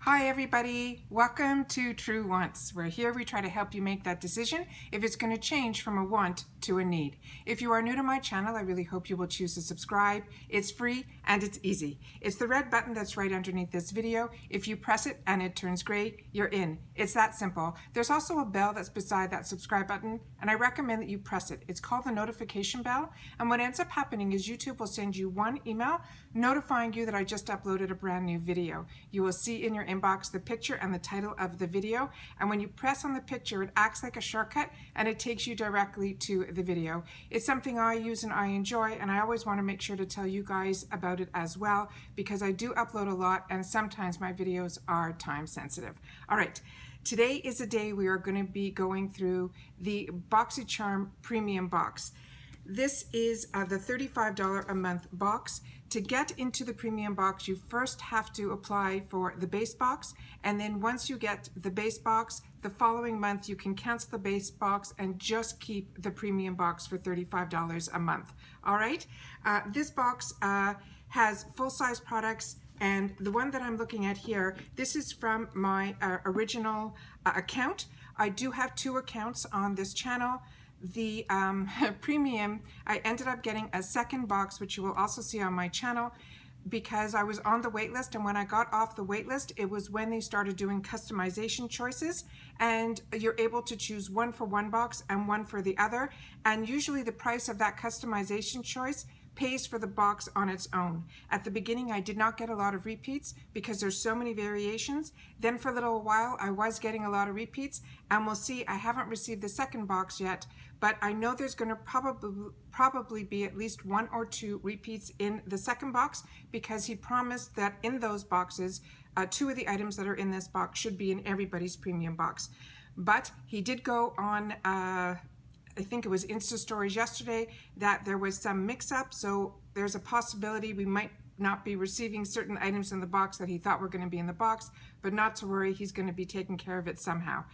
Hi everybody, welcome to True Wants, where here we try to help you make that decision if it's going to change from a want to a need. If you are new to my channel, I really hope you will choose to subscribe. It's free and it's easy. It's the red button that's right underneath this video. If you press it and it turns gray, you're in. It's that simple. There's also a bell that's beside that subscribe button, and I recommend that you press it. It's called the notification bell, and what ends up happening is YouTube will send you one email notifying you that I just uploaded a brand new video. You will see in your inbox the picture and the title of the video, and when you press on the picture it acts like a shortcut and it takes you directly to the video. It's something I use and I enjoy, and I always want to make sure to tell you guys about it as well because I do upload a lot and sometimes my videos are time sensitive. All right, today is a day we are going to be going through the Boxycharm Premium Box. This is the $35 a month box. To get into the premium box, you first have to apply for the base box, and then once you get the base box, the following month you can cancel the base box and just keep the premium box for $35 a month. All right, this box has full-size products, and the one that I'm looking at here, this is from my original account. I do have two accounts on this channel. The premium, I ended up getting a second box, which you will also see on my channel, because I was on the wait list, and when I got off the wait list, it was when they started doing customization choices, and you're able to choose one for one box and one for the other, and usually the price of that customization choice pays for the box on its own. At the beginning, I did not get a lot of repeats because there's so many variations. Then for a little while, I was getting a lot of repeats, and we'll see, I haven't received the second box yet, but I know there's going to probably be at least one or two repeats in the second box, because he promised that in those boxes, two of the items that are in this box should be in everybody's premium box. But he did go on I think it was Insta stories yesterday that there was some mix-up, so there's a possibility we might not be receiving certain items in the box that he thought were going to be in the box, but not to worry, he's going to be taking care of it somehow.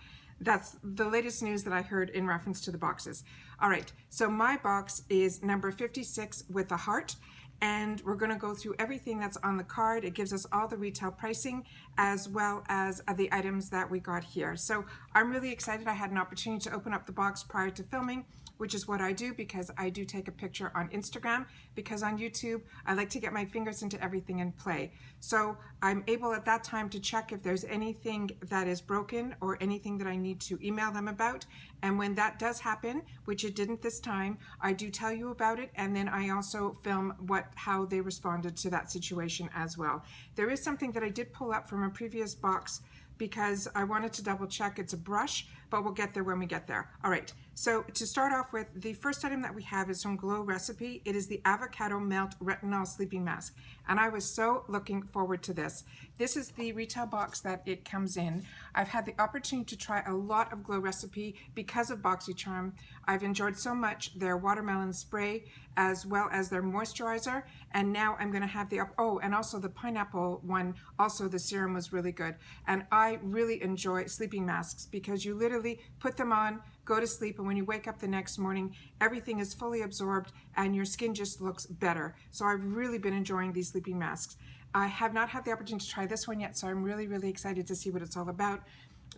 That's the latest news that I heard in reference to the boxes. All right, so my box is number 56 with a heart, and we're going to go through everything that's on the card. It gives us all the retail pricing as well as the items that we got here. So I'm really excited. I had an opportunity to open up the box prior to filming, which is what I do because I do take a picture on Instagram, because on YouTube I like to get my fingers into everything and play. So I'm able at that time to check if there's anything that is broken or anything that I need to email them about. And when that does happen, which it didn't this time, I do tell you about it, and then I also film how they responded to that situation as well. There is something that I did pull up from a previous box because I wanted to double check. It's a brush, but we'll get there when we get there. All right, so to start off with, the first item that we have is from Glow Recipe. It is the Avocado Melt Retinol Sleeping Mask, and I was so looking forward to this. This is the retail box that it comes in. I've had the opportunity to try a lot of Glow Recipe because of Boxycharm. I've enjoyed so much their watermelon spray as well as their moisturizer, and now I'm going to have the and also the pineapple one. Also, the serum was really good, and I really enjoy sleeping masks because you literally put them on, go to sleep, and when you wake up the next morning, everything is fully absorbed and your skin just looks better. So I've really been enjoying these sleeping masks. I have not had the opportunity to try this one yet, so I'm really excited to see what it's all about.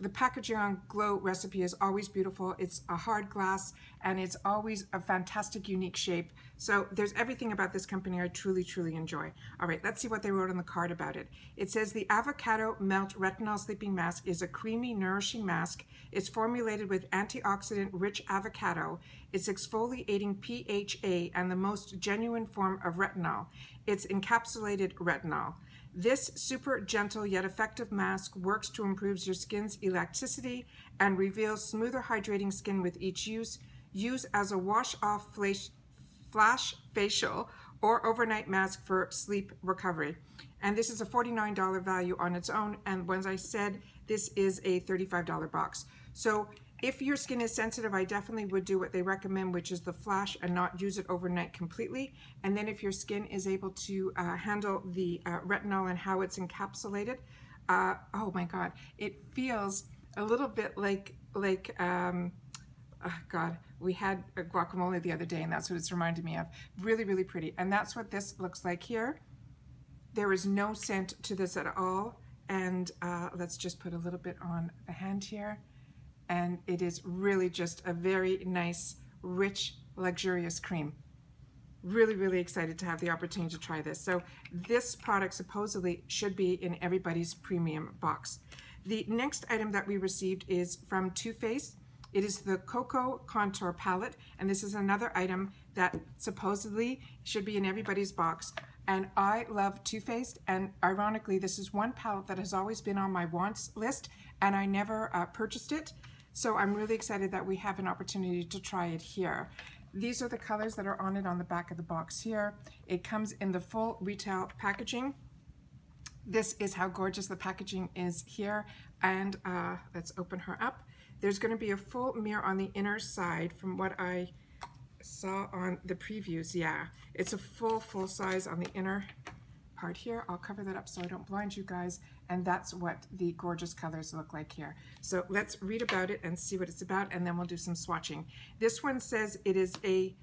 The packaging on Glow Recipe is always beautiful. It's a hard glass and it's always a fantastic, unique shape. So there's everything about this company I truly enjoy. All right, let's see what they wrote on the card about it. It says the Avocado Melt Retinol Sleeping Mask is a creamy, nourishing mask. It's formulated with antioxidant-rich avocado. It's exfoliating PHA and the most genuine form of retinol. It's encapsulated retinol. This super gentle yet effective mask works to improve your skin's elasticity and reveals smoother, hydrating skin with each use. Use as a wash-off flash facial or overnight mask for sleep recovery. And this is a $49 value on its own, and as I said, this is a $35 box. So if your skin is sensitive, I definitely would do what they recommend, which is the flash, and not use it overnight completely. And then if your skin is able to handle the retinol and how it's encapsulated, oh my God, it feels a little bit like God, we had a guacamole the other day, and that's what it's reminded me of. Really pretty. And that's what this looks like here. There is no scent to this at all. And let's just put a little bit on the hand here. And it is really just a very nice, rich, luxurious cream. Really, really excited to have the opportunity to try this. So this product supposedly should be in everybody's premium box. The next item that we received is from Too Faced. It is the Cocoa Contour Palette, and this is another item that supposedly should be in everybody's box. And I love Too Faced, and ironically, this is one palette that has always been on my wants list, and I never purchased it. So I'm really excited that we have an opportunity to try it here. These are the colors that are on it on the back of the box here. It comes in the full retail packaging. This is how gorgeous the packaging is here. And let's open her up. There's going to be a full mirror on the inner side from what I saw on the previews. Yeah, it's a full size on the inner part here. I'll cover that up so I don't blind you guys. And that's what the gorgeous colors look like here. So let's read about it and see what it's about, and then we'll do some swatching. This one says it is a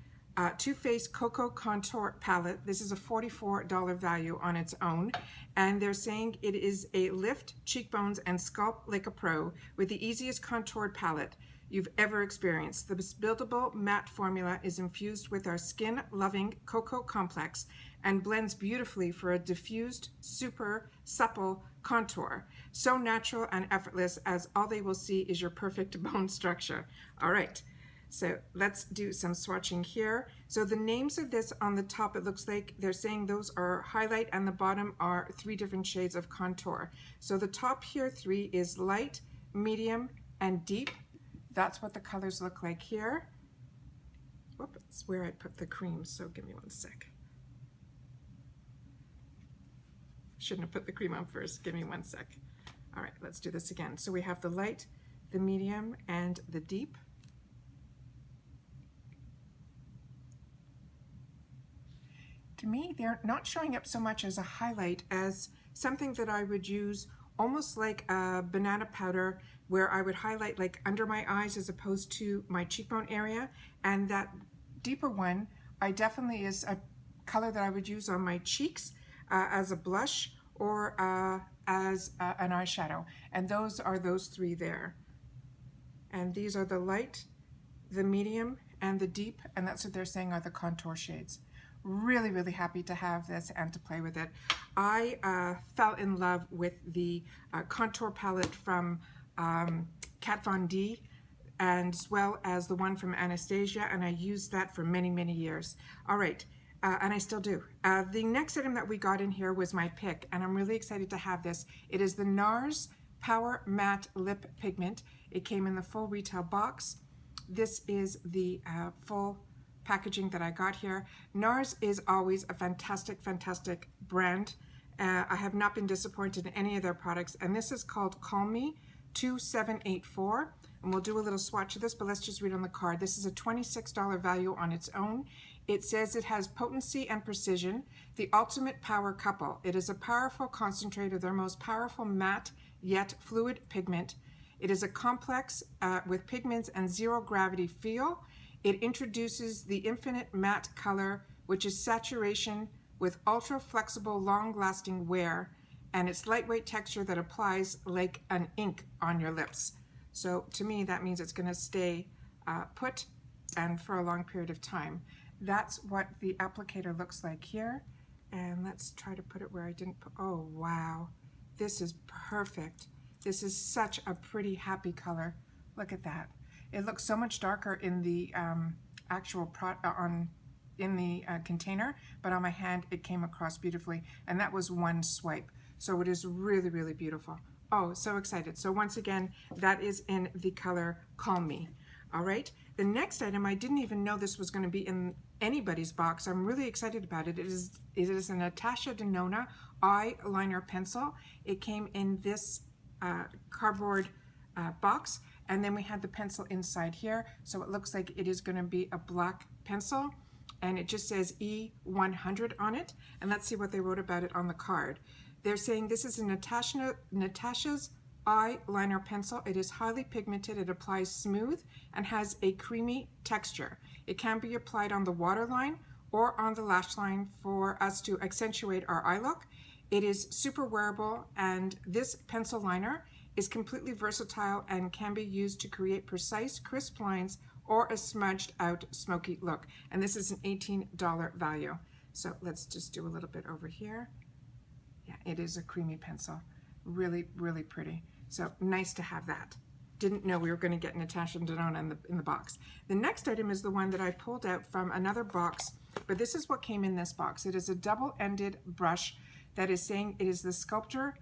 Too Faced Cocoa Contour Palette. This is a $44 value on its own. And they're saying it is a lift cheekbones and sculpt like a pro with the easiest contoured palette you've ever experienced. The buildable matte formula is infused with our skin-loving cocoa complex and blends beautifully for a diffused, super supple contour. So natural and effortless as all they will see is your perfect bone structure. All right. So let's do some swatching here. So the names of this on the top, it looks like they're saying those are highlight, and the bottom are 3 different shades of contour. So the top here 3 is light, medium, and deep. That's what the colors look like here. Whoop, it's where I put the cream, so give me one sec. Shouldn't have put the cream on first, give me one sec. All right, let's do this again. So we have the light, the medium, and the deep. To me, they're not showing up so much as a highlight as something that I would use almost like a banana powder, where I would highlight like under my eyes as opposed to my cheekbone area. And that deeper one, I definitely is a color that I would use on my cheeks as a blush or as an eyeshadow. And those are those 3 there. And these are the light, the medium, and the deep, and that's what they're saying are the contour shades. Really, really happy to have this and to play with it. I fell in love with the contour palette from Kat Von D, and as well as the one from Anastasia, and I used that for many, many years. All right, and I still do. The next item that we got in here was my pick, and I'm really excited to have this. It is the NARS Powermatte Lip Pigment. It came in the full retail box. This is the full packaging that I got here. NARS is always a fantastic, fantastic brand. I have not been disappointed in any of their products, and this is called Call Me 2784, and we'll do a little swatch of this, but let's just read on the card. This is a $26 value on its own. It says it has potency and precision, the ultimate power couple. It is a powerful concentrate of their most powerful matte yet fluid pigment. It is a complex with pigments and zero gravity feel. It introduces the infinite matte color, which is saturation with ultra flexible, long-lasting wear, and its lightweight texture that applies like an ink on your lips. So to me, that means it's going to stay put and for a long period of time. That's what the applicator looks like here. And let's try to put it where I didn't put, oh wow, this is perfect. This is such a pretty happy color. Look at that. It looks so much darker in the actual container, but on my hand it came across beautifully, and that was one swipe. So it is really, really beautiful. Oh, so excited. So once again, that is in the color Call Me. All right, the next item, I didn't even know this was going to be in anybody's box. I'm really excited about it. It is a Natasha Denona eyeliner pencil. It came in this cardboard box, and then we had the pencil inside here. So it looks like it is going to be a black pencil, and it just says E100 on it. And let's see what they wrote about it on the card. They're saying this is a Natasha's eyeliner pencil. It is highly pigmented, it applies smooth, and has a creamy texture. It can be applied on the waterline or on the lash line for us to accentuate our eye look. It is super wearable, and this pencil liner is completely versatile and can be used to create precise, crisp lines or a smudged out smoky look. And this is an $18 value. So let's just do a little bit over here. Yeah, it is a creamy pencil. Really, really pretty. So nice to have that. Didn't know we were going to get Natasha and Denona in the box. The next item is the one that I pulled out from another box, but this is what came in this box. It is a double-ended brush that is saying it is the Sculptor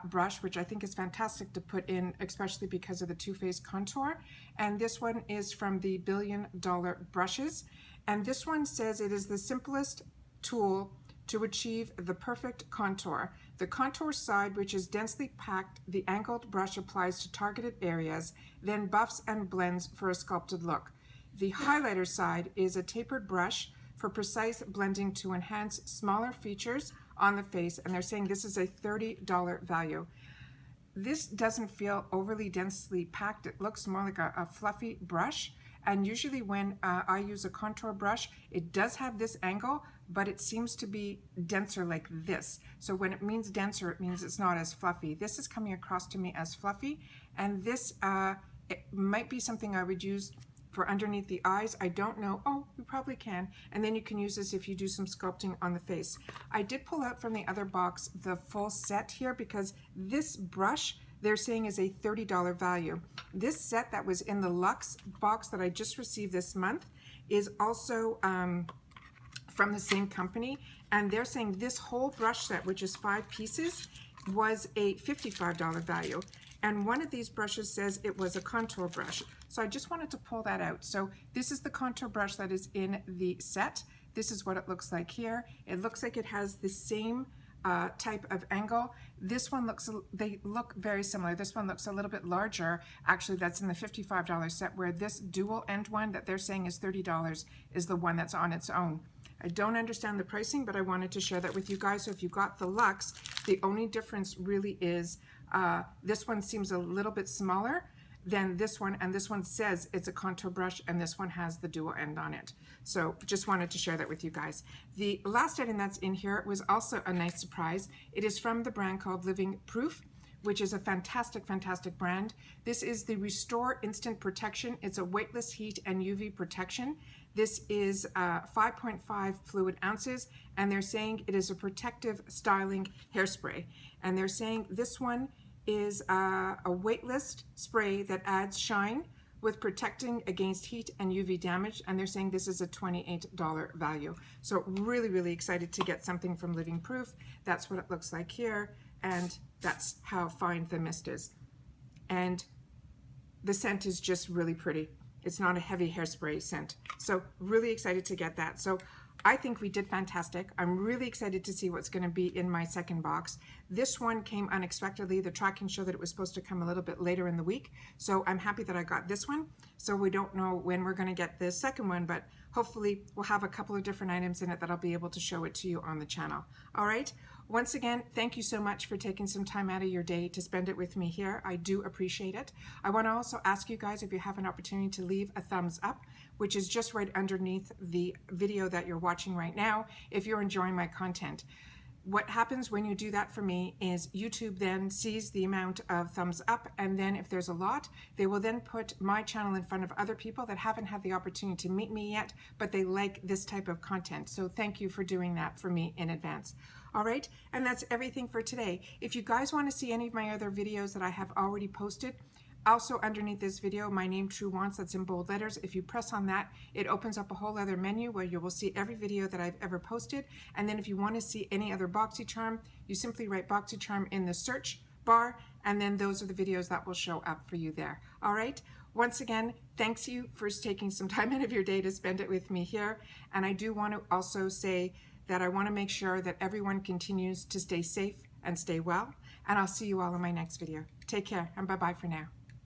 brush, which I think is fantastic to put in, especially because of the two-phase contour. And this one is from the $1 Billion Brushes. And this one says it is the simplest tool to achieve the perfect contour. The contour side, which is densely packed, the angled brush applies to targeted areas, then buffs and blends for a sculpted look. The highlighter side is a tapered brush for precise blending to enhance smaller features on the face, and they're saying this is a $30 value. This doesn't feel overly densely packed. It looks more like a fluffy brush. And usually when I use a contour brush, it does have this angle, but it seems to be denser like this. So when it means denser, it means it's not as fluffy. This is coming across to me as fluffy, and this it might be something I would use for underneath the eyes. I don't know. Oh, you probably can. And then you can use this if you do some sculpting on the face. I did pull out from the other box the full set here because this brush they're saying is a $30 value. This set that was in the Luxe box that I just received this month is also from the same company, and they're saying this whole brush set, which is 5 pieces, was a $55 value. And one of these brushes says it was a contour brush. So I just wanted to pull that out. So this is the contour brush that is in the set. This is what it looks like here. It looks like it has the same type of angle. This one looks, they look very similar. This one looks a little bit larger. Actually, that's in the $55 set, where this dual end one that they're saying is $30 is the one that's on its own. I don't understand the pricing, but I wanted to share that with you guys. So if you got the Luxe, the only difference really is this one seems a little bit smaller than this one, and this one says it's a contour brush, and this one has the dual end on it. So just wanted to share that with you guys. The last item that's in here was also a nice surprise. It is from the brand called Living Proof, which is a fantastic, fantastic brand. This is the Restore Instant Protection. It's a weightless heat and UV protection. This is 5.5 fluid ounces, and they're saying it is a protective styling hairspray. And they're saying this one is a weightless spray that adds shine with protecting against heat and UV damage, and they're saying this is a $28 value. So really, really excited to get something from Living Proof. That's what it looks like here, and that's how fine the mist is. And the scent is just really pretty. It's not a heavy hairspray scent. So really excited to get that. So I think we did fantastic. I'm really excited to see what's going to be in my second box. This one came unexpectedly. The tracking showed that it was supposed to come a little bit later in the week. So I'm happy that I got this one. So we don't know when we're going to get the second one, but hopefully we'll have a couple of different items in it that I'll be able to show it to you on the channel. All right. Once again, thank you so much for taking some time out of your day to spend it with me here. I do appreciate it. I want to also ask you guys, if you have an opportunity, to leave a thumbs up, which is just right underneath the video that you're watching right now, if you're enjoying my content. What happens when you do that for me is YouTube then sees the amount of thumbs up, and then if there's a lot, they will then put my channel in front of other people that haven't had the opportunity to meet me yet, but they like this type of content. So thank you for doing that for me in advance. All right, and that's everything for today. If you guys want to see any of my other videos that I have already posted, also underneath this video, my name, True Wants, that's in bold letters. If you press on that, it opens up a whole other menu where you will see every video that I've ever posted. And then if you want to see any other Boxycharm, you simply write Boxycharm in the search bar, and then those are the videos that will show up for you there. All right. Once again, thanks you for taking some time out of your day to spend it with me here. And I do want to also say that I want to make sure that everyone continues to stay safe and stay well. And I'll see you all in my next video. Take care, and bye-bye for now.